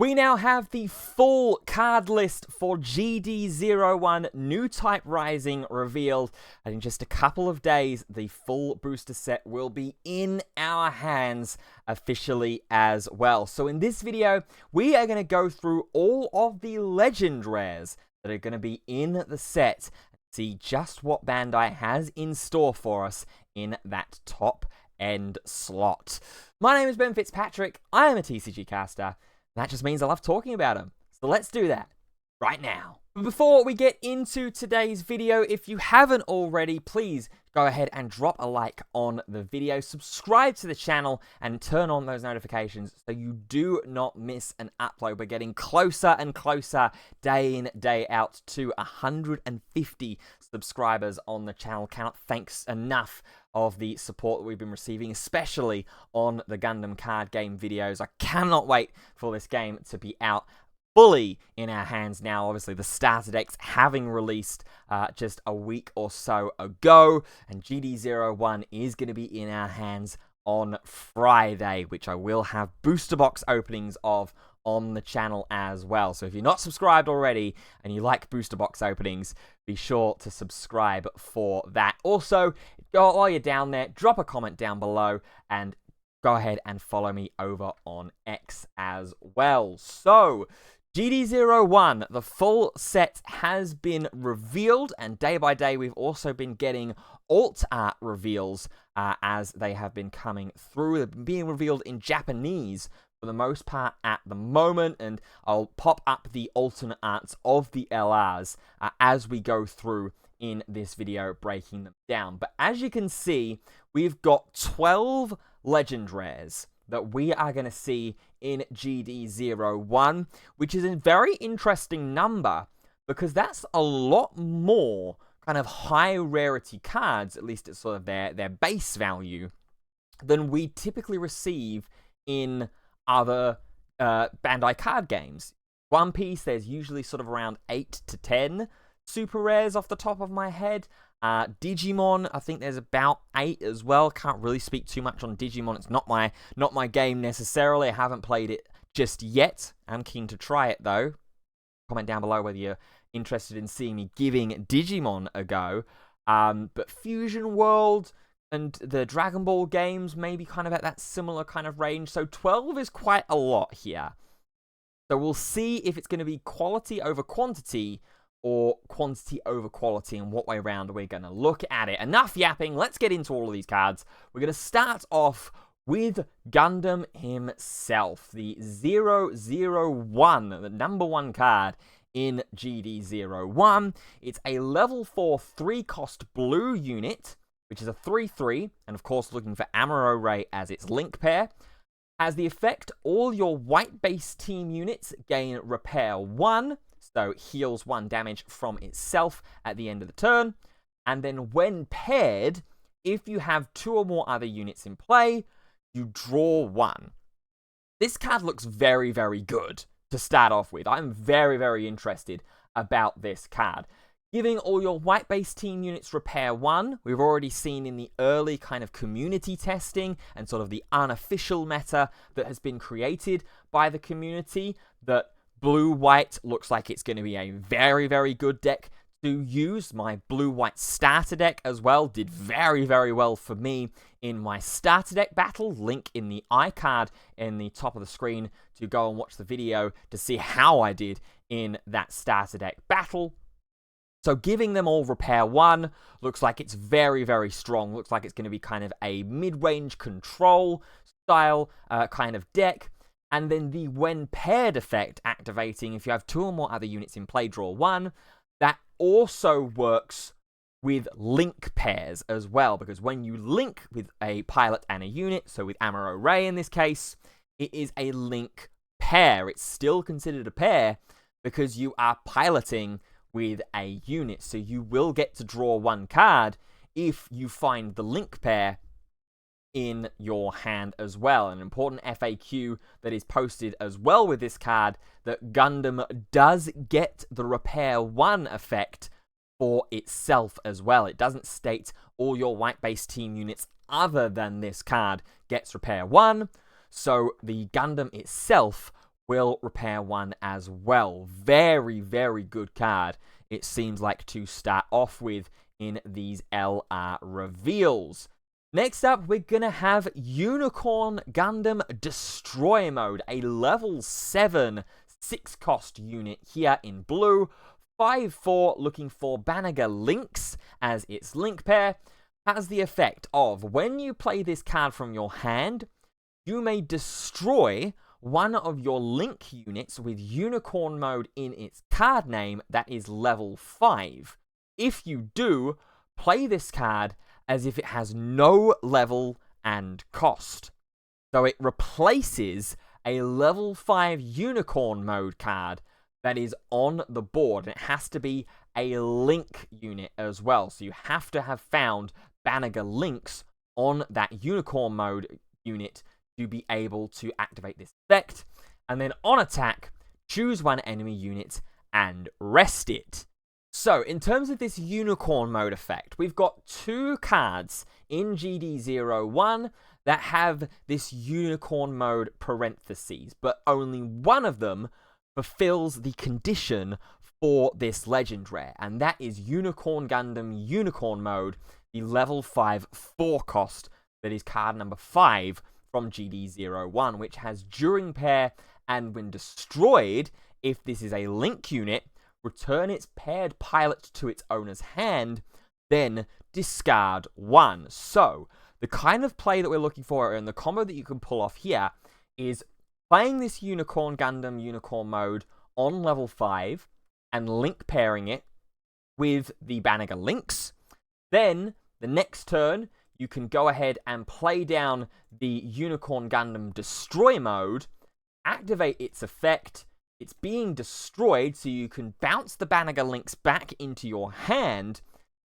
We now have the full card list for GD-01 Newtype Rising revealed, and in just a couple of days, the full booster set will be in our hands officially as well. So in this video, we are going to go through all of the legend rares that are going to be in the set, and see just what Bandai has in store for us in that top end slot. My name is Ben Fitzpatrick, I am a TCG caster. That just means I love talking about them. So let's do that right now. Before we get into today's video, if you haven't already, please go ahead and drop a like on the video, subscribe to the channel, and turn on those notifications so you do not miss an upload. We're getting closer and closer day in, day out to 150 subscribers on the channel. Cannot thank enough of the support that we've been receiving, especially on the Gundam card game videos. I cannot wait for this game to be out fully in our hands now. Obviously, the starter decks having released just a week or so ago, and GD-01 is going to be in our hands on Friday, which I will have booster box openings of on the channel as well. So if you're not subscribed already and you like booster box openings, be sure to subscribe for that. Also, while you're down there, drop a comment down below and go ahead and follow me over on X as well. So, GD-01, the full set has been revealed, and day by day we've also been getting alt art reveals as they have been coming through. They're being revealed in Japanese for the most part at the moment, and I'll pop up the alternate arts of the LRs as we go through in this video, breaking them down. But as you can see, we've got 12 legend rares that we are going to see in GD-01, which is a very interesting number because that's a lot more kind of high rarity cards, at least at sort of their base value, than we typically receive in other Bandai card games. One Piece, there's usually sort of around 8 to 10 super rares off the top of my head. Digimon, I think there's about 8 as well. Can't really speak too much on Digimon. It's not my game necessarily. I haven't played it just yet. I'm keen to try it though. Comment down below whether you're interested in seeing me giving Digimon a go. But Fusion World and the Dragon Ball games maybe kind of at that similar kind of range. So 12 is quite a lot here. So we'll see if it's going to be quality over quantity or quantity over quality, and what way around we're going to look at it. Enough yapping, let's get into all of these cards. We're going to start off with Gundam himself, the 001, the number 1 card in GD-01. It's a level 4 3-cost blue unit, which is a 3/3, and of course looking for Amuro Ray as its link pair. As the effect, all your white base team units gain repair 1, so it heals 1 damage from itself at the end of the turn. And then when paired, if you have 2 or more other units in play, you draw 1. This card looks very, very good to start off with. I'm very, very interested about this card. Giving all your white base team units repair 1, we've already seen in the early kind of community testing and sort of the unofficial meta that has been created by the community that blue-white looks like it's going to be a very, very good deck to use. My blue-white starter deck as well did very, very well for me in my starter deck battle. Link in the iCard in the top of the screen to go and watch the video to see how I did in that starter deck battle. So giving them all repair 1 looks like it's very, very strong. Looks like it's going to be kind of a mid-range control style kind of deck. And then the when paired effect activating, if you have 2 or more other units in play, draw 1. That also works with link pairs as well, because when you link with a pilot and a unit, so with Amuro Ray in this case, it is a link pair. It's still considered a pair because you are piloting with a unit. So you will get to draw 1 card if you find the link pair in your hand as well. An important FAQ that is posted as well with this card, that Gundam does get the repair 1 effect for itself as well. It doesn't state all your white base team units other than this card gets repair 1. So the Gundam itself will repair 1 as well. Very, very good card, it seems like, to start off with in these LR reveals. Next up, we're going to have Unicorn Gundam Destroy Mode, a level 7 6-cost unit here in blue. 5/4, looking for Banega Lynx as its link pair. Has the effect of, when you play this card from your hand, you may destroy one of your link units with Unicorn Mode in its card name that is level 5. If you do, play this card as if it has no level and cost. So it replaces a level 5 Unicorn Mode card that is on the board. And it has to be a link unit as well. So you have to have found Banega Lynx on that Unicorn Mode unit to be able to activate this effect. And then on attack, choose one enemy unit and rest it. So in terms of this Unicorn Mode effect, we've got 2 cards in GD-01 that have this Unicorn Mode parentheses, but only one of them fulfills the condition for this legend rare, and that is Unicorn Gundam Unicorn Mode, the level 5 4-cost that is card number 5 from GD-01, which has during pair, and when destroyed, if this is a link unit, return its paired pilot to its owner's hand, then discard 1. So, the kind of play that we're looking for, and the combo that you can pull off here, is playing this Unicorn Gundam Unicorn Mode on level 5, and link pairing it with the Banega Lynx. Then, the next turn, you can go ahead and play down the Unicorn Gundam Destroy Mode, activate its effect. It's being destroyed, so you can bounce the Banega Lynx back into your hand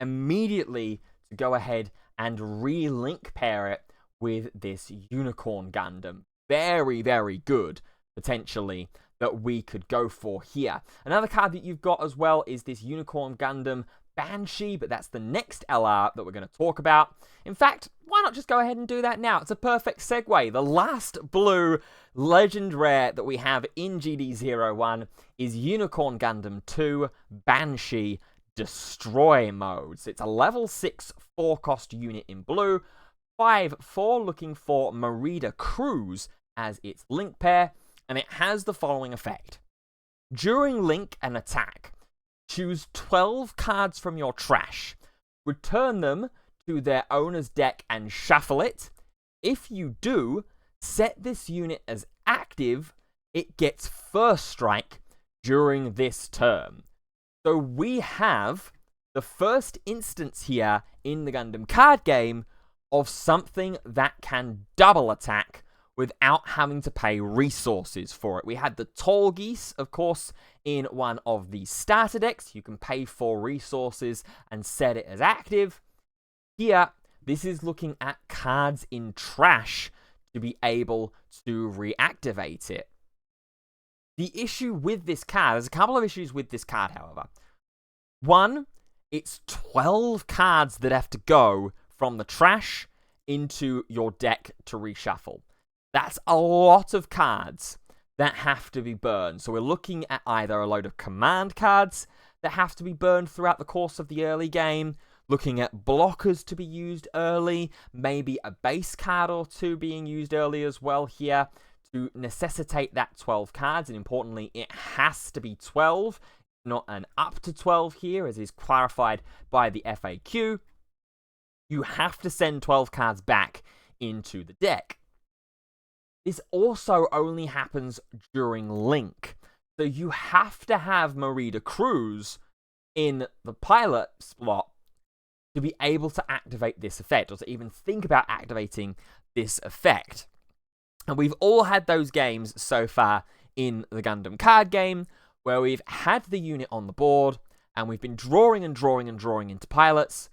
immediately to go ahead and re-link pair it with this Unicorn Gundam. Very, very good, potentially, that we could go for here. Another card that you've got as well is this Unicorn Gundam Banshee, but that's the next LR that we're going to talk about. In fact, why not just go ahead and do that now? It's a perfect segue. The last blue legend rare that we have in GD-01 is Unicorn Gundam 2 Banshee Destroy Mode. So it's a level 6 4-cost unit in blue. 5/4, looking for Merida Cruz as its link pair, and it has the following effect. During link and attack, choose 12 cards from your trash, return them to their owner's deck and shuffle it. If you do, set this unit as active. It gets first strike during this turn. So we have the first instance here in the Gundam card game of something that can double attack without having to pay resources for it. We had the Tall Geese, of course, in one of the starter decks. You can pay for resources and set it as active. Here, this is looking at cards in trash to be able to reactivate it. The issue with this card, there's a couple of issues with this card, however. One, it's 12 cards that have to go from the trash into your deck to reshuffle. That's a lot of cards that have to be burned. So we're looking at either a load of command cards that have to be burned throughout the course of the early game, looking at blockers to be used early, maybe a base card or two being used early as well here to necessitate that 12 cards. And importantly, it has to be 12, not an up to 12 here, as is clarified by the FAQ. You have to send 12 cards back into the deck. This also only happens during link. So you have to have Merida Cruz in the pilot slot to be able to activate this effect, or to even think about activating this effect. And we've all had those games so far in the Gundam card game where we've had the unit on the board and we've been drawing and drawing and drawing into pilots,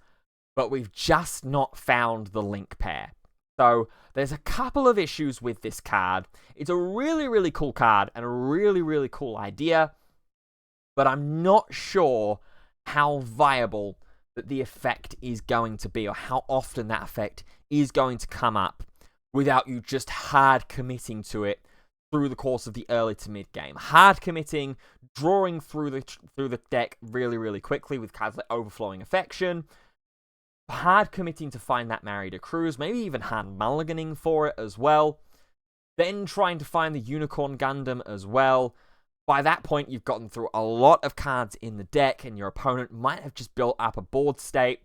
but we've just not found the link pair. So there's a couple of issues with this card. It's a really, really cool card and a really, really cool idea, but I'm not sure how viable that the effect is going to be, or how often that effect is going to come up without you just hard committing to it through the course of the early to mid game. Hard committing, drawing through the deck really quickly with cards like Overflowing Affection. Hard committing to find that Married a Cruise, maybe even hard mulliganing for it as well. Then trying to find the Unicorn Gundam as well. By that point, you've gotten through a lot of cards in the deck, and your opponent might have just built up a board state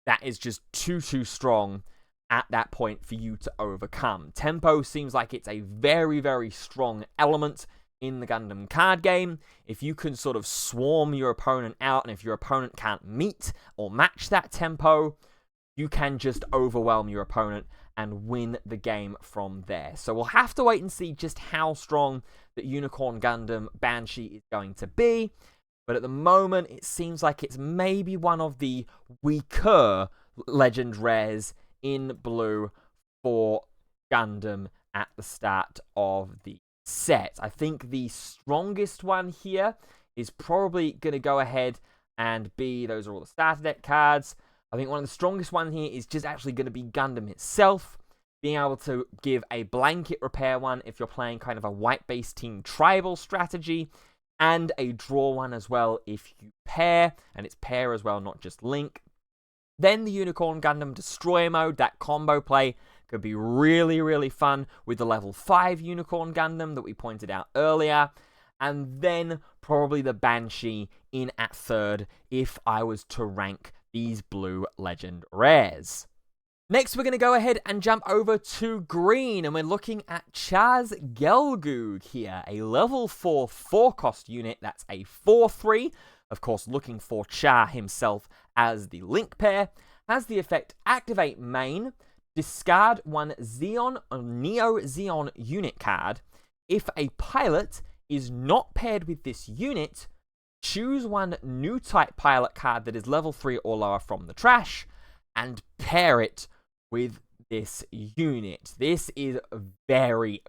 that is just too strong at that point for you to overcome. Tempo seems like it's a very strong element in the Gundam card game. If you can sort of swarm your opponent out, and if your opponent can't meet or match that tempo, you can just overwhelm your opponent and win the game from there. So we'll have to wait and see just how strong the Unicorn Gundam Banshee is going to be. But at the moment, it seems like it's maybe one of the weaker Legend Rares in blue for Gundam at the start of the set. I think the strongest one here is probably going to go ahead and be, those are all the starter deck cards. I think one of the strongest ones here is just actually going to be Gundam itself, being able to give a blanket repair one if you're playing kind of a white-based team tribal strategy, and a draw one as well if you pair, and it's pair as well, not just link. Then the Unicorn Gundam Destroyer mode, that combo play could be really fun with the level 5 Unicorn Gundam that we pointed out earlier. And then probably the Banshee in at third if I was to rank these blue Legend Rares. Next, we're going to go ahead and jump over to green, and we're looking at Char's Gelgoog here, a level 4 4-cost unit. That's a 4/3. Of course, looking for Char himself as the link pair. Has the effect Activate Main, discard one Xeon or Neo Xeon unit card. If a pilot is not paired with this unit, choose one Newtype pilot card that is level 3 or lower from the trash, and pair it with this unit. This is very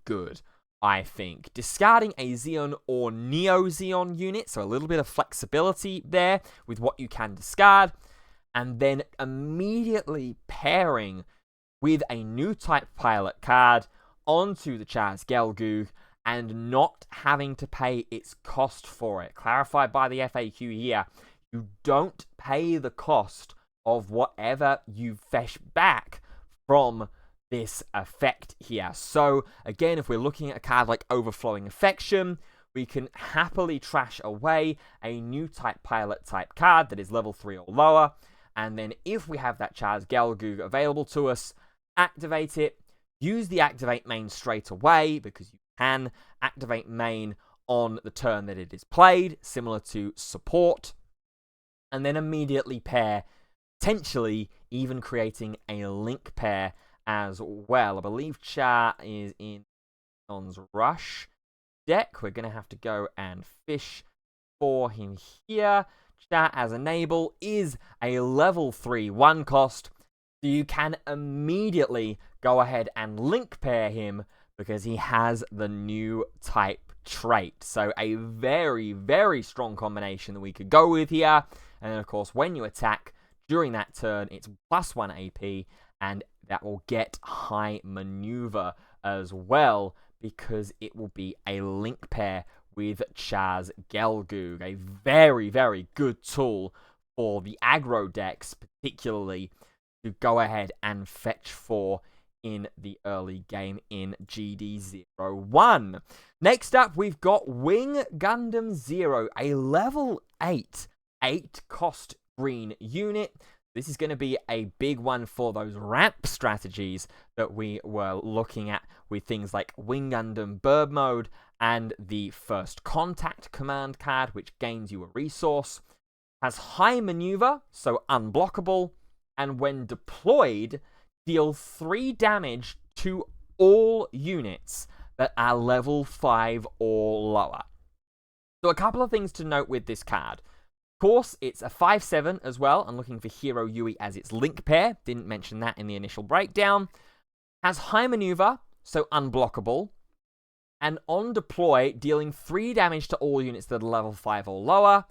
good, I think. Discarding a Xeon or Neo Xeon unit, so a little bit of flexibility there with what you can discard, and then immediately pairing with a Newtype pilot card onto the Char's Gelgoog and not having to pay its cost for it. Clarified by the FAQ here, you don't pay the cost of whatever you fetch back from this effect here. So again, if we're looking at a card like Overflowing Affection, we can happily trash away a Newtype pilot type card that is level 3 or lower, and then if we have that Char's Gelgoog available to us, activate it, use the Activate Main straight away, because you can activate main on the turn that it is played, similar to support, and then immediately pair, potentially even creating a link pair as well. I believe Char is in On's Rush deck. We're going to have to go and fish for him here. Char as Enable is a level 3 1 cost, so you can immediately go ahead and link pair him because he has the new type trait. So a very strong combination that we could go with here. And then of course, when you attack during that turn, it's +1 AP, and that will get high maneuver as well, because it will be a link pair with Char's Gelgoog. A very good tool for the aggro decks, particularly to go ahead and fetch for in the early game in GD-01. Next up, we've got Wing Gundam Zero, a level 8 cost green unit. This is going to be a big one for those ramp strategies that we were looking at with things like Wing Gundam Burb Mode and the First Contact command card, which gains you a resource. Has high maneuver, so unblockable, and when deployed, deal 3 damage to all units that are level 5 or lower. So a couple of things to note with this card. Of course, it's a 5/7 as well. I'm looking for Hero Yui as its link pair. Didn't mention that in the initial breakdown. Has high maneuver, so unblockable. And on deploy, dealing 3 damage to all units that are level 5 or lower.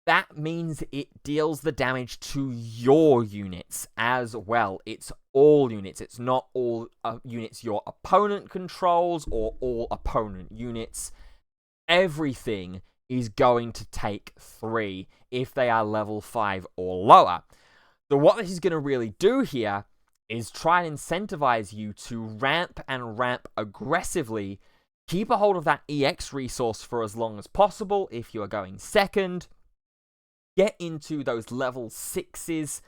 that means it deals the damage to your units as well. It's all units. It's not all units your opponent controls or all opponent units. Everything is going to take 3 if they are level 5 or lower. So what this is going to really do here is try and incentivize you to ramp and ramp aggressively. Keep a hold of that EX resource for as long as possible if you are going second. Get into those level 6s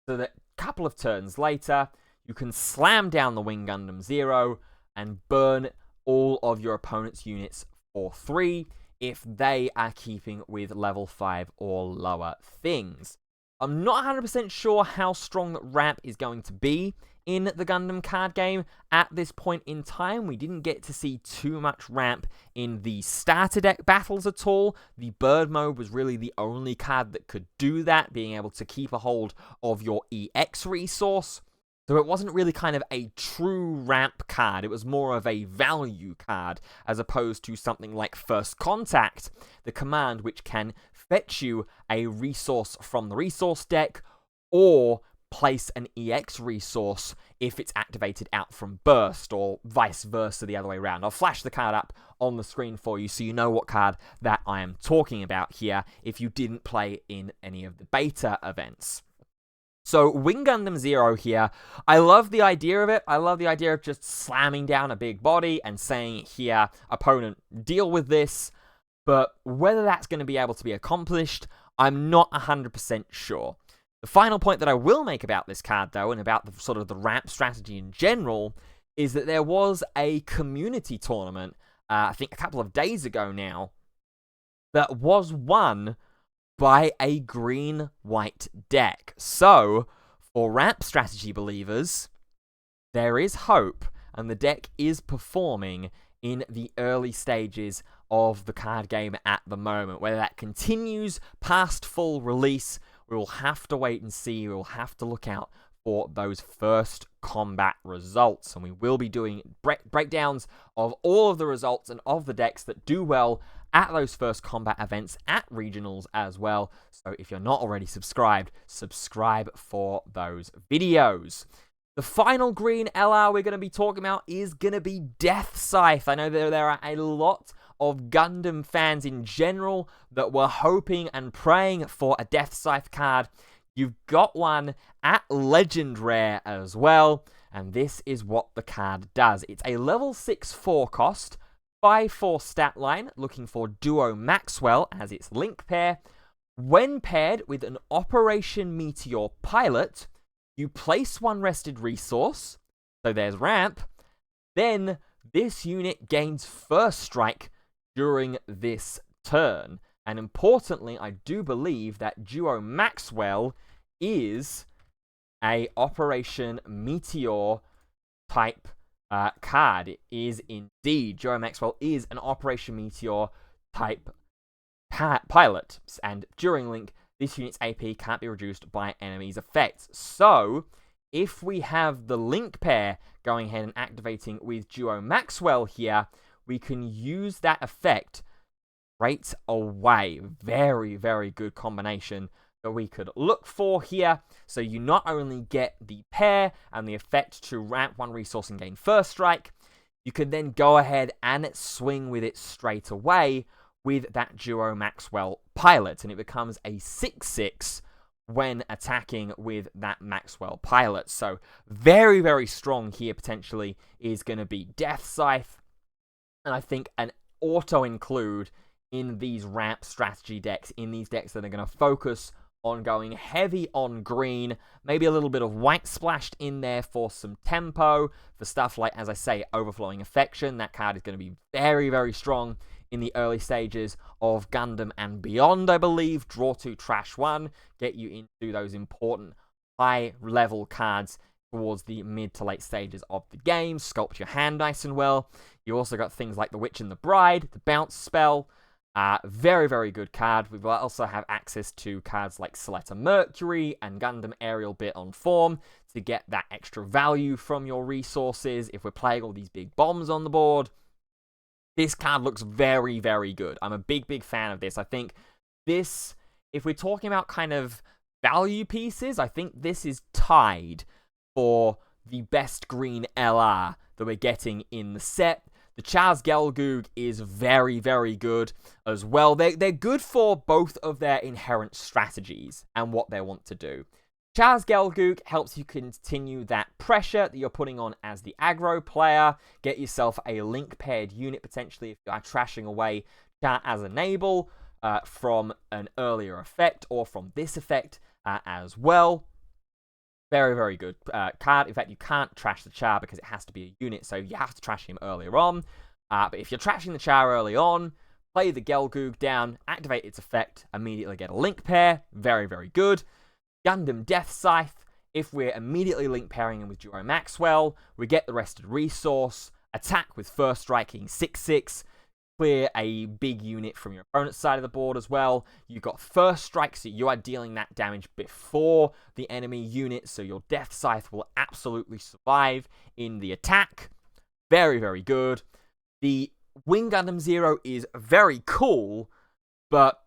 so that a couple of turns later, you can slam down the Wing Gundam 0 and burn all of your opponent's units for 3 if they are keeping with level 5 or lower things. I'm not 100% sure how strong that ramp is going to be in the Gundam card game at this point in time. We didn't get to see too much ramp in the starter deck battles at all. The bird mode was really the only card that could do that, being able to keep a hold of your EX resource. So it wasn't really kind of a true ramp card. It was more of a value card, as opposed to something like First Contact, the command which can fetch you a resource from the resource deck, or place an EX resource if it's activated out from Burst, or vice versa the other way around. I'll flash the card up on the screen for you so you know what card that I am talking about here if you didn't play in any of the beta events. So Wing Gundam 0 here, I love the idea of it. I love the idea of just slamming down a big body and saying, here, opponent, deal with this. But whether that's going to be able to be accomplished, I'm not 100% sure. The final point that I will make about this card, though, and about the sort of the ramp strategy in general, is that there was a community tournament, I think a couple of days ago now, that was won by a green-white deck. So, for ramp strategy believers, there is hope, and the deck is performing in the early stages of the card game at the moment. Whether that continues past full release, we will have to wait and see. We will have to look out for those first combat results, and we will be doing breakdowns of all of the results and of the decks that do well at those first combat events at regionals as well. So if you're not already subscribed, subscribe for those videos. The final green LR we're going to be talking about is going to be Death Scythe. I know there are a lot of Gundam fans in general that were hoping and praying for a Death Scythe card. You've got one at Legend Rare as well, and this is what the card does. It's a level 6 4 cost, 5/4 stat line, looking for Duo Maxwell as its link pair. When paired with an Operation Meteor pilot, you place one rested resource, so there's ramp, then this unit gains first strike during this turn. And importantly, I do believe that Duo Maxwell is a Operation Meteor type card. It is indeed. Duo Maxwell is an Operation Meteor type pilot. And during Link, this unit's AP can't be reduced by enemies' effects. So, if we have the Link pair going ahead and activating with Duo Maxwell here, we can use that effect straight away. Very, very good combination that we could look for here. So you not only get the pair and the effect to ramp one resource and gain first strike, you can then go ahead and swing with it straight away with that Duo Maxwell pilot, and it becomes a 6/6 when attacking with that Maxwell pilot. So very, very strong here potentially is going to be Death Scythe, and I think an auto-include in these ramp strategy decks, in these decks that are going to focus on going heavy on green, maybe a little bit of white splashed in there for some tempo, for stuff like, as I say, Overflowing Affection. That card is going to be very, very strong in the early stages of Gundam and beyond, I believe. Draw 2, Trash 1, get you into those important high-level cards towards the mid to late stages of the game. Sculpt your hand nice and well. You also got things like the Witch and the Bride, the Bounce spell. Very, very good card. We will also have access to cards like Soletta Mercury and Gundam Aerial Bit on Form to get that extra value from your resources if we're playing all these big bombs on the board. This card looks very, very good. I'm a big, big fan of this. I think this if we're talking about kind of value pieces, I think this is tied for the best green LR that we're getting in the set. The Chaz Gelgoog is very, very good as well. They're good for both of their inherent strategies and what they want to do. Chaz Gelgoog helps you continue that pressure that you're putting on as the aggro player. Get yourself a link-paired unit, potentially, if you are trashing away Cha as enable from an earlier effect or from this effect as well. Very, very good card. In fact, you can't trash the Cha because it has to be a unit, so you have to trash him earlier on. But if you're trashing the Cha early on, play the Gelgoog down, activate its effect, immediately get a link pair. Very, very good. Gundam Death Scythe. If we're immediately link pairing him with Duo Maxwell, we get the rested resource, attack with first striking 6/6, clear a big unit from your opponent's side of the board as well. You've got first strike, so you are dealing that damage before the enemy unit, so your Death Scythe will absolutely survive in the attack. Very, very good. The Wing Gundam Zero is very cool, but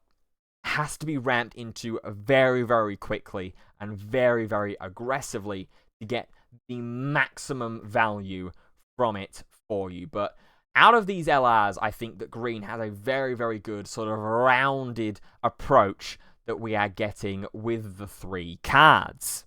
has to be ramped into very, very quickly and very, very aggressively to get the maximum value from it for you. But out of these LRs, I think that green has a very, very good sort of rounded approach that we are getting with the 3 cards.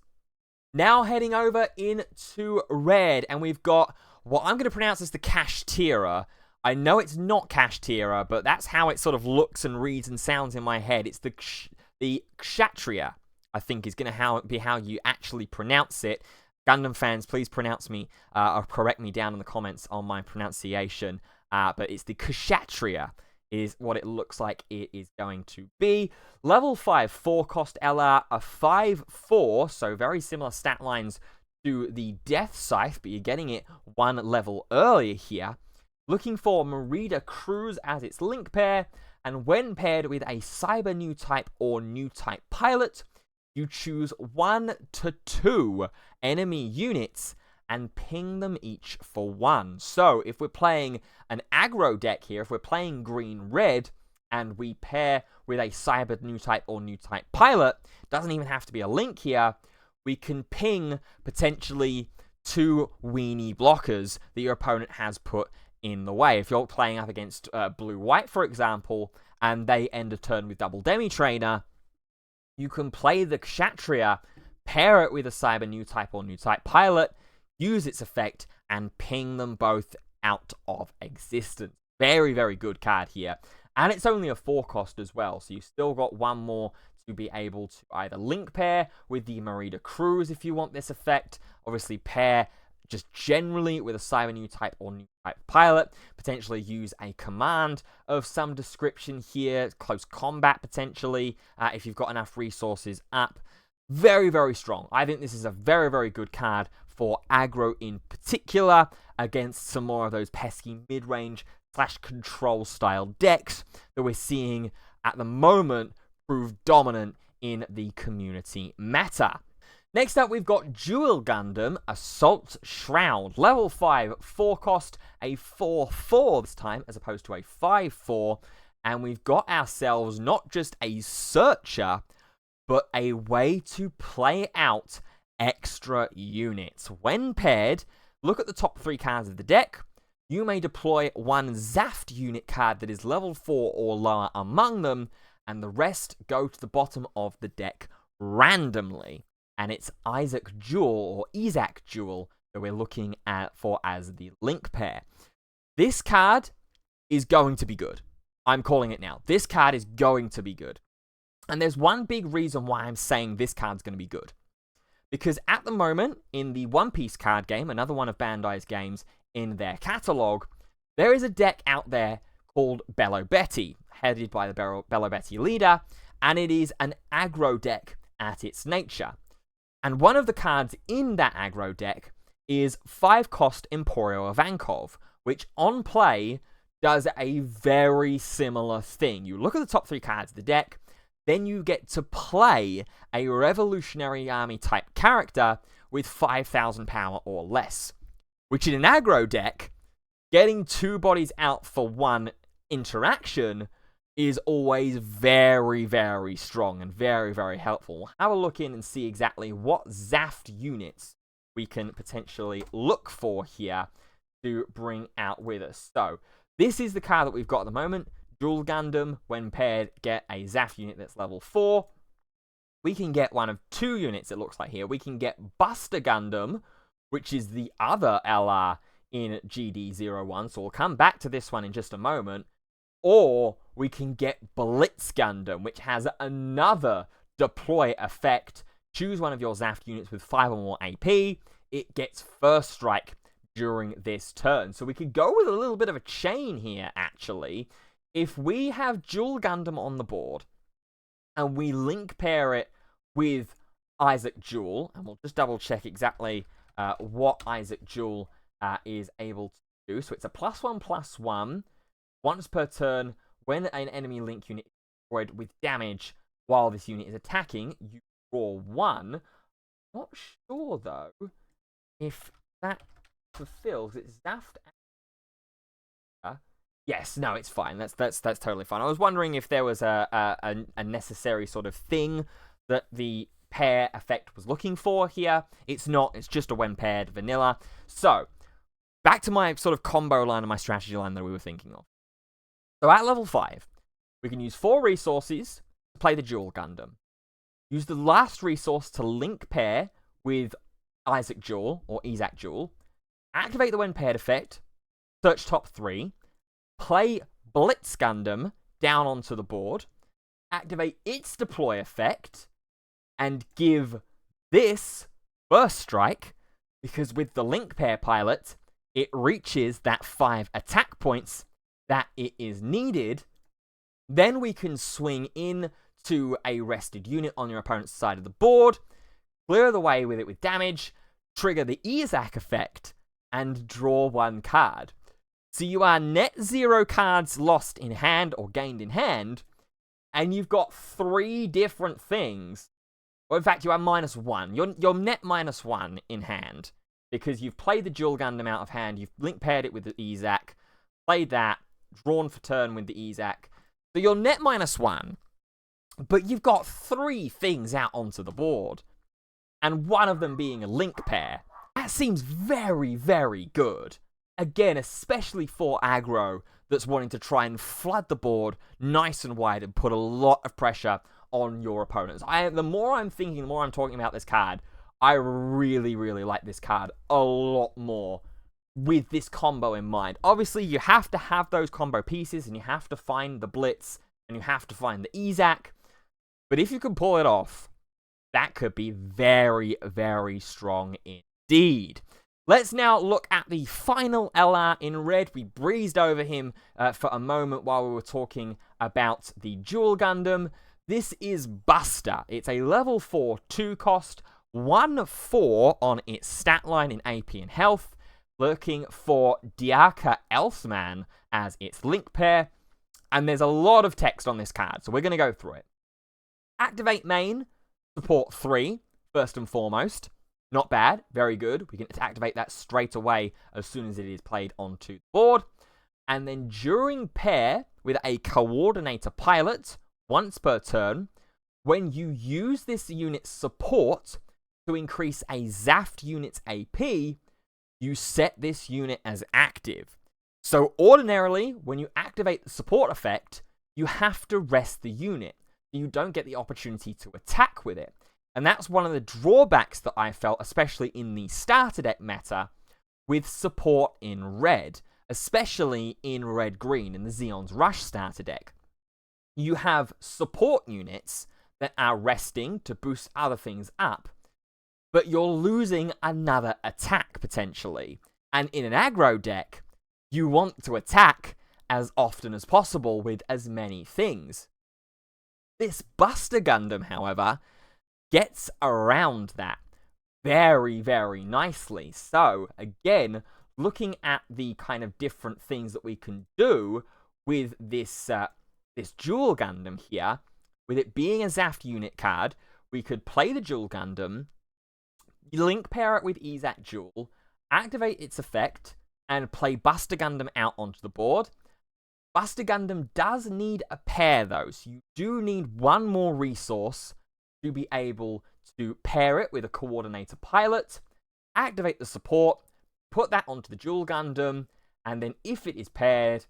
Now heading over into red, and we've got what I'm going to pronounce as the Kashtira. I know it's not Kashtira, but that's how it sort of looks and reads and sounds in my head. It's the Kshatriya, I think, is going to be how you actually pronounce it. Gundam fans, please pronounce me or correct me down in the comments on my pronunciation. But it's the Kshatriya is what it looks like it is going to be. Level 5 4-cost LR, a 5/4, so very similar stat lines to the Death Scythe, but you're getting it 1 level earlier here. Looking for Merida Cruise as its link pair, and when paired with a Cyber Newtype or Newtype pilot, you choose 1 to 2 enemy units and ping them each for 1. So if we're playing an aggro deck here, if we're playing green-red, and we pair with a Cyber Newtype or Newtype pilot, doesn't even have to be a link here, we can ping potentially 2 weenie blockers that your opponent has put in the way. If you're playing up against blue-white, for example, and they end a turn with double Demi-Trainer, you can play the Kshatriya, pair it with a Cyber Newtype or Newtype pilot, use its effect, and ping them both out of existence. Very, very good card here. And it's only a 4-cost as well, so you've still got 1 more to be able to either link pair with the Merida Cruise if you want this effect, obviously pair just generally with a Cyber Newtype or Newtype pilot, potentially use a command of some description here, close combat potentially, if you've got enough resources up. Very, very strong. I think this is a very, very good card for aggro in particular, against some more of those pesky mid-range / control style decks that we're seeing at the moment prove dominant in the community meta. Next up, we've got Dual Gundam Assault Shroud. Level 5, 4-cost, a 4/4 this time, as opposed to a 5/4. And we've got ourselves not just a searcher, but a way to play out extra units. When paired, look at the top 3 cards of the deck. You may deploy 1 Zaft unit card that is level 4 or lower among them, and the rest go to the bottom of the deck randomly. And it's Isaac Jewel that we're looking at for as the link pair. This card is going to be good. I'm calling it now. This card is going to be good. And there's one big reason why I'm saying this card's going to be good. Because at the moment, in the One Piece card game, another one of Bandai's games in their catalog, there is a deck out there called Bello Betty, headed by the Bello Betty leader, and it is an aggro deck at its nature. And one of the cards in that aggro deck is 5-cost Emporio Ivankov, which on play does a very similar thing. You look at the top 3 cards of the deck, then you get to play a Revolutionary Army type character with 5,000 power or less. Which in an aggro deck, getting 2 bodies out for 1 interaction is always very, very strong and very, very helpful. We'll have a look in and see exactly what Zaft units we can potentially look for here to bring out with us. So, this is the card that we've got at the moment. Dual Gundam, when paired, get a Zaft unit that's level 4. We can get one of 2 units, it looks like here. We can get Buster Gundam, which is the other LR in GD-01, so we'll come back to this one in just a moment. Or we can get Blitz Gundam, which has another deploy effect. Choose one of your Zaft units with 5 or more AP. It gets first strike during this turn. So we could go with a little bit of a chain here, actually. If we have Dual Gundam on the board, and we link pair it with Isaac Duel, and we'll just double check exactly what Isaac Duel is able to do. So it's a +1/+1. Once per turn, when an enemy link unit is destroyed with damage while this unit is attacking, you draw 1. Not sure, though, if that fulfills. It's Zaft. Yes, no, it's fine. That's totally fine. I was wondering if there was a necessary sort of thing that the pair effect was looking for here. It's not. It's just a when paired vanilla. So, back to my sort of combo line and my strategy line that we were thinking of. So at level 5, we can use 4 resources to play the Dual Gundam. Use the last resource to link pair with Isaac Duel, or Isaac Duel. Activate the when paired effect, search top 3, play Blitz Gundam down onto the board, activate its deploy effect, and give this first strike, because with the link pair pilot, it reaches that 5 attack points that it is needed. Then we can swing in to a rested unit on your opponent's side of the board, clear the way with it with damage, trigger the Isaac effect, and draw 1 card. So you are net 0 cards lost in hand or gained in hand, and you've got 3 different things. Well, in fact, you are -1. You're net -1 in hand, because you've played the Dual Gundam out of hand, you've link paired it with the Isaac, played that, drawn for turn with the Isaac. So you're net -1, but you've got 3 things out onto the board, and one of them being a link pair. That seems very, very good. Again, especially for aggro that's wanting to try and flood the board nice and wide and put a lot of pressure on your opponents. The more I'm thinking, the more I'm talking about this card, I really, really like this card a lot more with this combo in mind. Obviously, you have to have those combo pieces, and you have to find the Blitz, and you have to find the Isaac. But if you can pull it off, that could be very, very strong indeed. Let's now look at the final LR in red. We breezed over him for a moment while we were talking about the Dual Gundam. This is Buster. It's a level 4 2 cost, 1/4 on its stat line in AP and health. Looking for Diaka Elfman as its link pair. And there's a lot of text on this card, so we're going to go through it. Activate main, support 3, first and foremost. Not bad, very good. We can activate that straight away as soon as it is played onto the board. And then during pair with a coordinator pilot, once per turn, when you use this unit's support to increase a Zaft unit's AP, you set this unit as active. So ordinarily, when you activate the support effect, you have to rest the unit. You don't get the opportunity to attack with it. And that's one of the drawbacks that I felt, especially in the starter deck meta, with support in red, especially in red-green, in the Zeon's Rush starter deck. You have support units that are resting to boost other things up, but you're losing another attack, potentially. And in an aggro deck, you want to attack as often as possible with as many things. This Buster Gundam, however, gets around that very, very nicely. So, again, looking at the kind of different things that we can do with this Dual Gundam here, with it being a Zaft unit card, we could play the Dual Gundam, link pair it with Isaac Duel, activate its effect, and play Buster Gundam out onto the board. Buster Gundam does need a pair though, so you do need one more resource to be able to pair it with a coordinator pilot, activate the support, put that onto the Dual Gundam, and then if it is paired,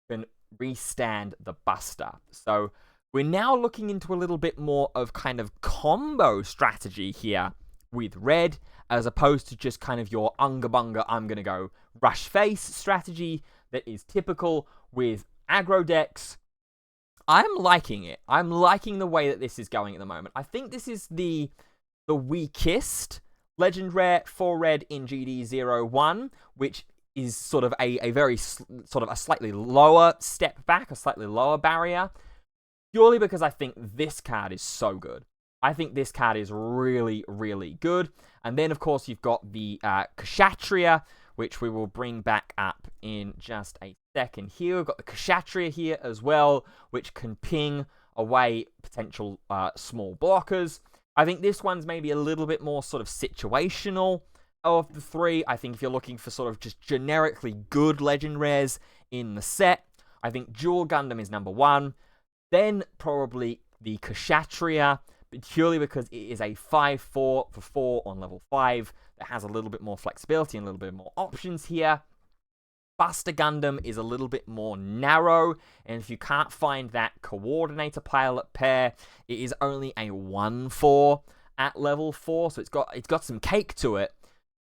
you can restand the Buster. So we're now looking into a little bit more of kind of combo strategy here with Red, as opposed to just kind of your unga bunga, I'm going to go rush face strategy that is typical with aggro decks. I'm liking it. I'm liking the way that this is going at the moment. I think this is the weakest Legend Rare for Red in GD-01, which is sort of a very sort of a slightly lower step back, a slightly lower barrier, purely because I think this card is so good. I think this card is really, really good. And then, of course, you've got the Kshatriya, which we will bring back up in just a second here. We've got the Kshatriya here as well, which can ping away potential small blockers. I think this one's maybe a little bit more sort of situational of the three. I think if you're looking for sort of just generically good Legend Rares in the set, I think Dual Gundam is number one. Then probably the Kshatriya, but purely because it is a 5-4 for 4 on level 5 that has a little bit more flexibility and a little bit more options here. Buster Gundam is a little bit more narrow, and if you can't find that coordinator pilot pair, it is only a 1-4 at level 4, so it's got some cake to it,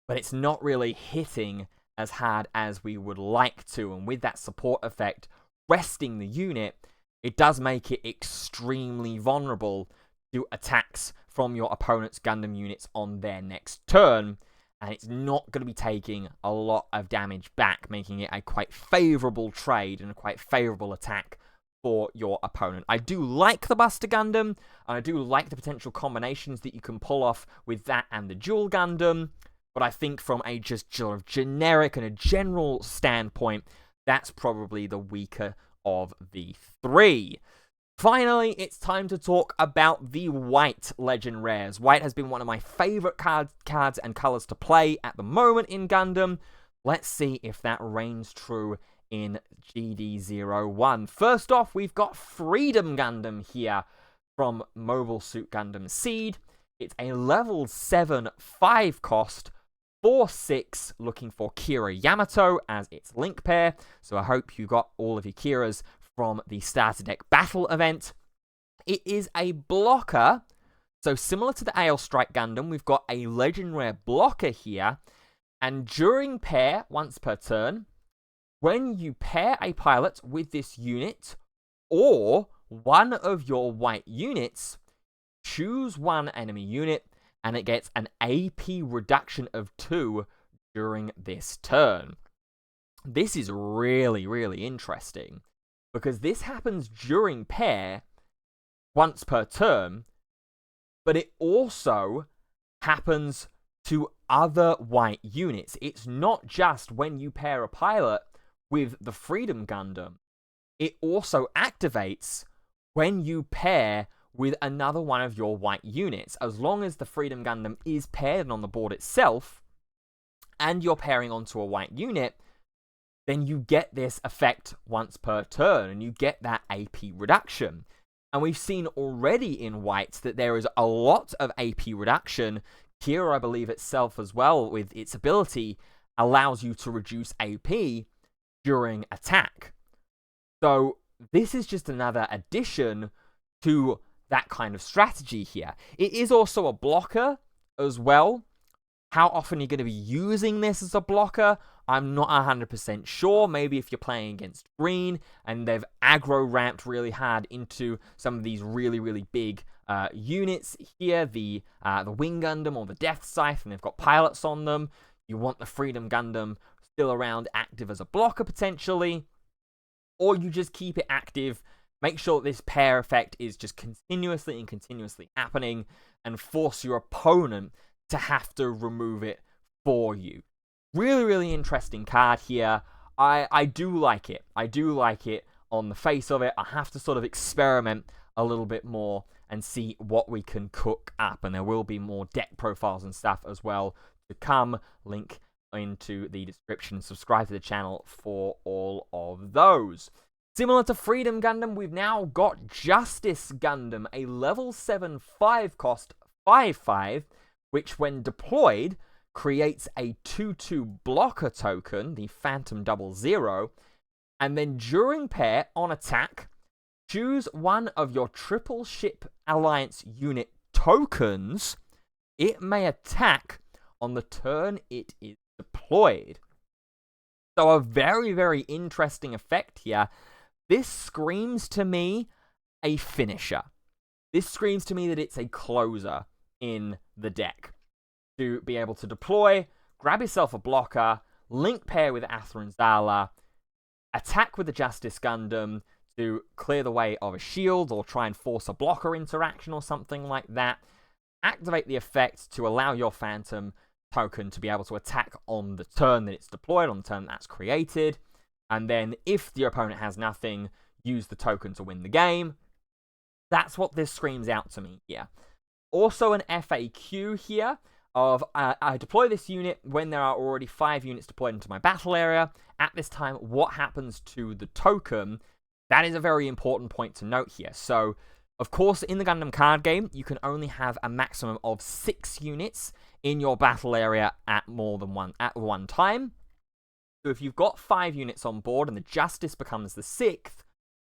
but it's not really hitting as hard as we would like to, and with that support effect resting the unit, it does make it extremely vulnerable to attacks from your opponent's Gundam units on their next turn, and it's not going to be taking a lot of damage back, making it a quite favourable trade and a quite favourable attack for your opponent. I do like the Buster Gundam, and I do like the potential combinations that you can pull off with that and the Dual Gundam, but I think from a just sort of generic and a general standpoint, that's probably the weaker of the three. Finally, it's time to talk about the white Legend Rares. White has been one of my favourite cards and colours to play at the moment in Gundam. Let's see if that reigns true in GD-01. First off, we've got Freedom Gundam here from Mobile Suit Gundam Seed. It's a level 7 5 cost, 4/6, looking for Kira Yamato as its link pair. So I hope you got all of your Kiras from the Starter Deck Battle event. It is a blocker, so similar to the Ale Strike Gundam, we've got a Legend Rare blocker here, and during pair, once per turn, when you pair a pilot with this unit, or one of your white units, choose one enemy unit, and it gets an AP reduction of 2 during this turn. This is really, really interesting, because this happens during pair once per turn, but it also happens to other white units. It's not just when you pair a pilot with the Freedom Gundam. It also activates when you pair with another one of your white units. As long as the Freedom Gundam is paired on the board itself, and you're pairing onto a white unit, then you get this effect once per turn, and you get that AP reduction. And we've seen already in white that there is a lot of AP reduction. Kira, I believe itself as well, with its ability, allows you to reduce AP during attack. So this is just another addition to that kind of strategy here. It is also a blocker as well. How often you're going to be using this as a blocker, I'm not 100% sure. Maybe if you're playing against green and they've aggro ramped really hard into some of these really, really big units here, the Wing Gundam or the Death Scythe, and they've got pilots on them. You want the Freedom Gundam still around, active as a blocker potentially, or you just keep it active. Make sure that this pair effect is just continuously and continuously happening, and force your opponent to have to remove it for you. Really, really interesting card here. I do like it. I do like it on the face of it. I have to sort of experiment a little bit more and see what we can cook up. And there will be more deck profiles and stuff as well to come. Link into the description. Subscribe to the channel for all of those. Similar to Freedom Gundam, we've now got Justice Gundam, a level 7 5 cost 5/5, which when deployed creates a 2/2 blocker token, the Phantom 00, and then during pair on attack, choose one of your Triple Ship Alliance unit tokens. It may attack on the turn it is deployed. So a very, very interesting effect here. This screams to me a finisher. This screams to me that it's a closer in the deck. To be able to deploy, grab yourself a blocker, link pair with Aether and Zala, attack with the Justice Gundam to clear the way of a shield or try and force a blocker interaction or something like that. Activate the effect to allow your Phantom token to be able to attack on the turn that it's deployed, on the turn that's created. And then if the opponent has nothing, use the token to win the game. That's what this screams out to me here. Also an FAQ here of I deploy this unit when there are already 5 units deployed into my battle area. At this time, what happens to the token? That is a very important point to note here. So, of course, in the Gundam card game, you can only have a maximum of 6 units in your battle area at one time. So if you've got 5 units on board and the Justice becomes the 6th,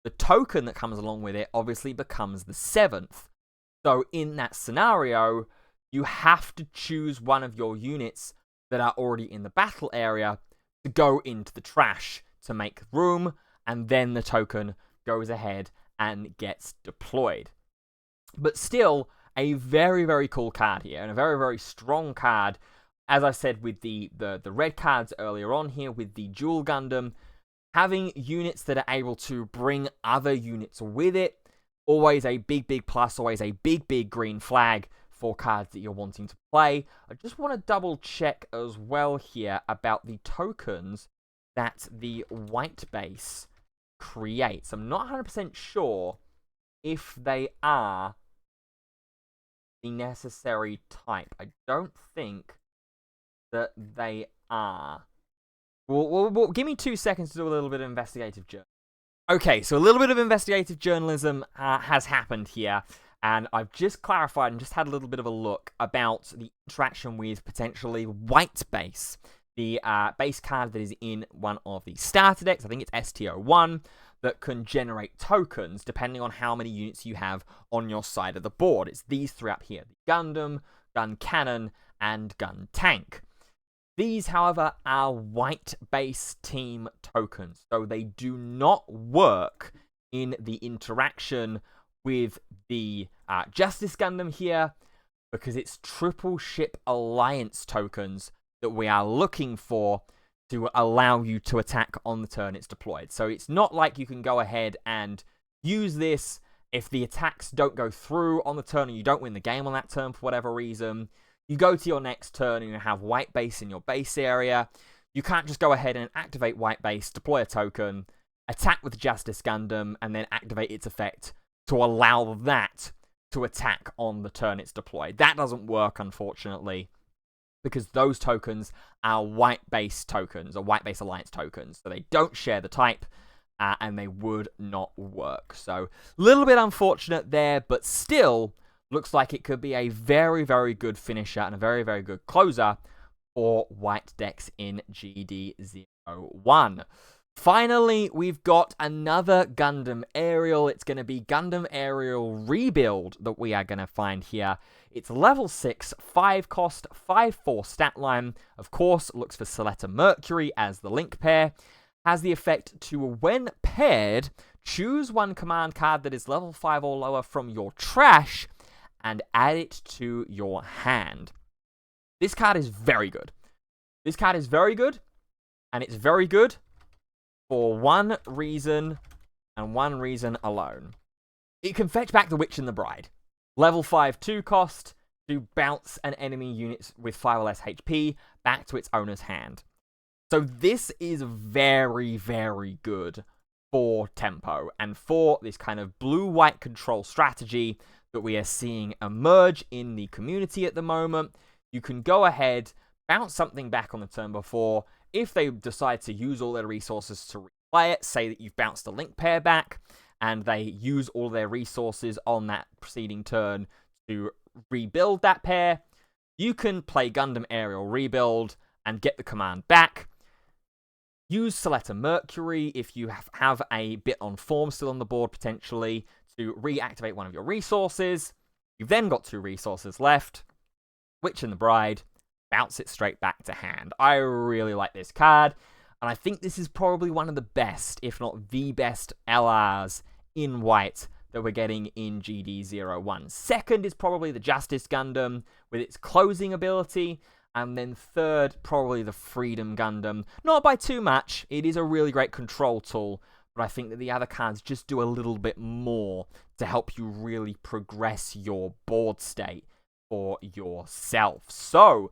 the token that comes along with it obviously becomes the 7th. So in that scenario, you have to choose one of your units that are already in the battle area to go into the trash to make room, and then the token goes ahead and gets deployed. But still, a very, very cool card here, and a very, very strong card. As I said with the red cards earlier on here, with the Dual Gundam, having units that are able to bring other units with it, always a big, big plus, always a big, big green flag for cards that you're wanting to play. I just want to double check as well here about the tokens that the white base creates. I'm not 100% sure if they are the necessary type. I don't think that they are. Well, give me 2 seconds to do a little bit of investigative journalism. Okay, so a little bit of investigative journalism has happened here, and I've just clarified and just had a little bit of a look about the interaction with potentially white base, the base card that is in one of the starter decks. I think it's ST01, that can generate tokens depending on how many units you have on your side of the board. It's these 3 up here: the Gundam, Gun Cannon, and Gun Tank. These, however, are white base team tokens, so they do not work in the interaction with the Justice Gundam here, because it's Triple Ship Alliance tokens that we are looking for to allow you to attack on the turn it's deployed. So it's not like you can go ahead and use this if the attacks don't go through on the turn and you don't win the game on that turn for whatever reason. You go to your next turn and you have white base in your base area. You can't just go ahead and activate white base, deploy a token, attack with the Justice Gundam, and then activate its effect to allow that to attack on the turn it's deployed. That doesn't work, unfortunately, because those tokens are white base tokens, or white base alliance tokens. So they don't share the type, and they would not work. So a little bit unfortunate there, but still looks like it could be a very, very good finisher and a very, very good closer for white decks in GD-01. Finally, we've got another Gundam Aerial. It's going to be Gundam Aerial Rebuild that we are going to find here. It's level 6, 5 cost, 5/4 stat line. Of course, looks for Soletta Mercury as the link pair. Has the effect to, when paired, choose one command card that is level 5 or lower from your trash and add it to your hand. This card is very good. This card is very good, and it's very good for one reason, and one reason alone. It can fetch back the Witch and the Bride. Level 5 2 cost to bounce an enemy unit with 5 or less HP back to its owner's hand. So this is very, very good for tempo and for this kind of blue-white control strategy that we are seeing emerge in the community at the moment. You can go ahead, bounce something back on the turn before. If they decide to use all their resources to play it, say that you've bounced a link pair back, and they use all their resources on that preceding turn to rebuild that pair, you can play Gundam Aerial Rebuild and get the command back. Use Selector Mercury if you have a bit on form still on the board potentially to reactivate one of your resources. You've then got 2 resources left. Witch and the Bride, bounce it straight back to hand. I really like this card, and I think this is probably one of the best, if not the best, LRs in white that we're getting in GD-01. Second is probably the Justice Gundam with its closing ability, and then third, probably the Freedom Gundam. Not by too much, it is a really great control tool, but I think that the other cards just do a little bit more to help you really progress your board state for yourself. So,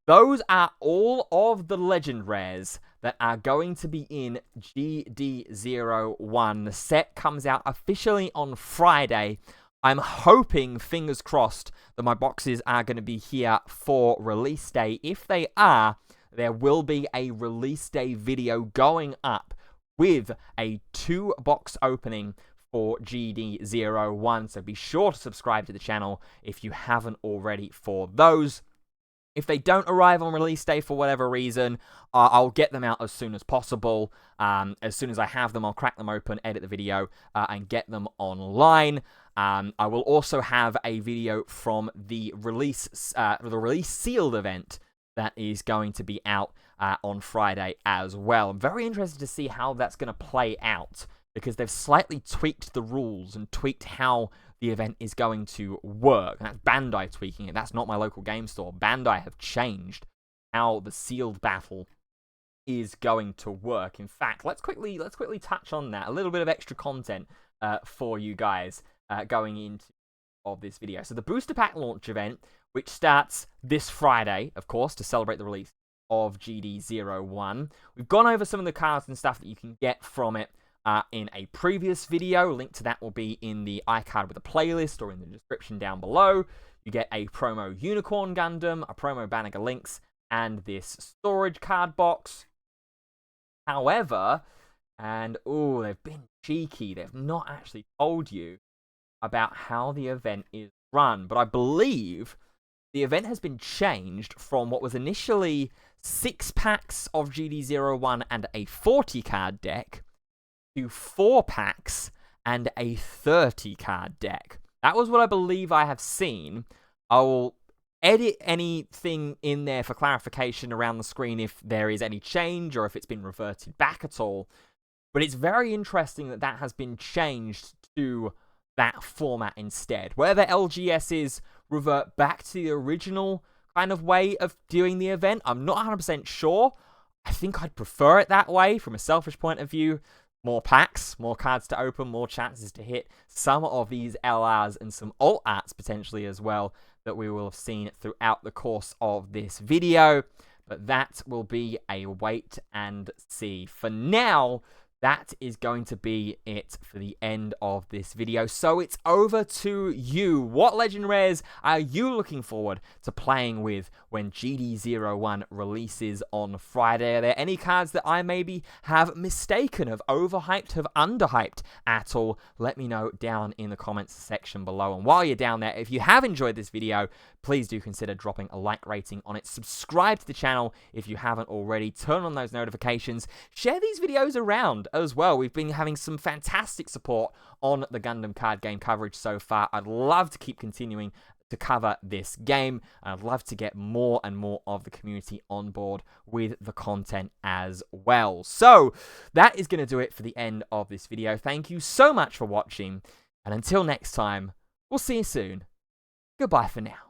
those are all of the Legend Rares that are going to be in GD-01. The set comes out officially on Friday. I'm hoping, fingers crossed, that my boxes are going to be here for release day. If they are, there will be a release day video going up with a 2-box opening for GD-01. So be sure to subscribe to the channel if you haven't already for those. If they don't arrive on release day for whatever reason, I'll get them out as soon as possible. As soon as I have them, I'll crack them open, edit the video, and get them online. I will also have a video from the release sealed event that is going to be out on Friday as well. I'm very interested to see how that's going to play out, because they've slightly tweaked the rules and tweaked how the event is going to work. And that's Bandai tweaking it. That's not my local game store. Bandai have changed how the sealed battle is going to work. In fact, let's quickly touch on that. A little bit of extra content for you guys going into this video. So the Booster Pack launch event, which starts this Friday, of course, to celebrate the release of GD-01. We've gone over some of the cards and stuff that you can get from it in a previous video. Link to that will be in the iCard with a playlist or in the description down below. You get a promo Unicorn Gundam, a promo Banner Lynx, and this storage card box. However, and they've been cheeky. They've not actually told you about how the event is run, but I believe the event has been changed from what was initially 6 packs of GD-01 and a 40 card deck to 4 packs and a 30 card deck. That was what I believe I have seen. I will edit anything in there for clarification around the screen if there is any change or if it's been reverted back at all. But it's very interesting that that has been changed to that format instead. Whether LGSs revert back to the original kind of way of doing the event, I'm not 100% sure. I think I'd prefer it that way from a selfish point of view. More packs, more cards to open, more chances to hit some of these LRs and some alt arts potentially as well that we will have seen throughout the course of this video. But that will be a wait and see. For now, that is going to be it for the end of this video. So it's over to you. What Legend Rares are you looking forward to playing with when GD-01 releases on Friday? Are there any cards that I maybe have mistaken, have overhyped, have underhyped at all? Let me know down in the comments section below. And while you're down there, if you have enjoyed this video, please do consider dropping a like rating on it. Subscribe to the channel if you haven't already. Turn on those notifications. Share these videos around as well. We've been having some fantastic support on the Gundam card game coverage so far. I'd love to keep continuing to cover this game, and I'd love to get more and more of the community on board with the content as well. So that is going to do it for the end of this video. Thank you so much for watching, and until next time, we'll see you soon. Goodbye for now.